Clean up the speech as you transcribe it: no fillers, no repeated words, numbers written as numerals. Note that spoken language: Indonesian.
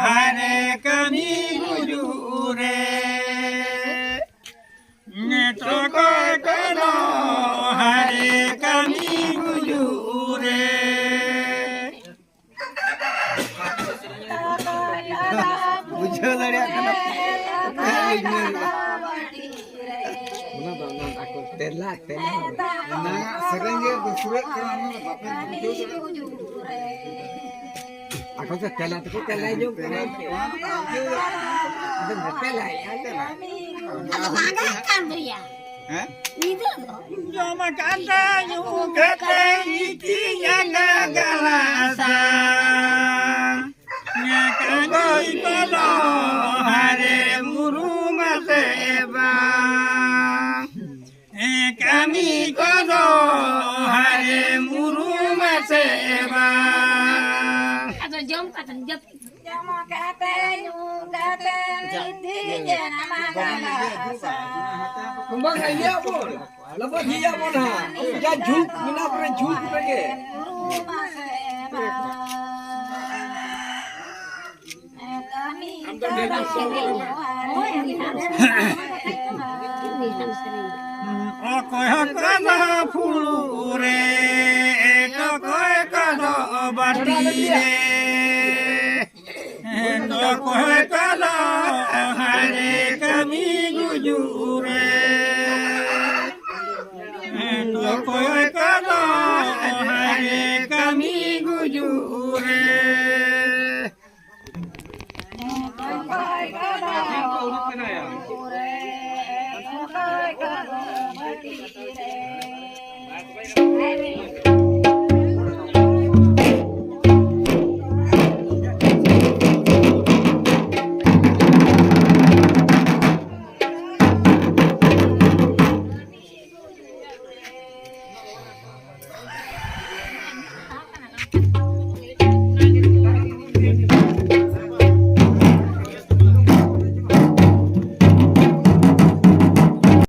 hare kami bujure tokoy kono hare kami bujure bujur dari akan telat nah sering dia bersurat kerana bapak aku ke telat aku telat juga itu telat Aku makan tu ya. Hah? Itu. Yo makan juga iki yang galasa nyakoi kono hare muru maseba kami kono hare muru maseba Kata jom. Jom kata kata itu je nama galasa. Kembang iya pun, lepas iya pun ha, ya juk, mina pun juk lagi. Rumah seba. Kami Okoy kono pulure kokoy kono batire kokoy kono hare kami gujure kokoy kono hare kami gujure Hey.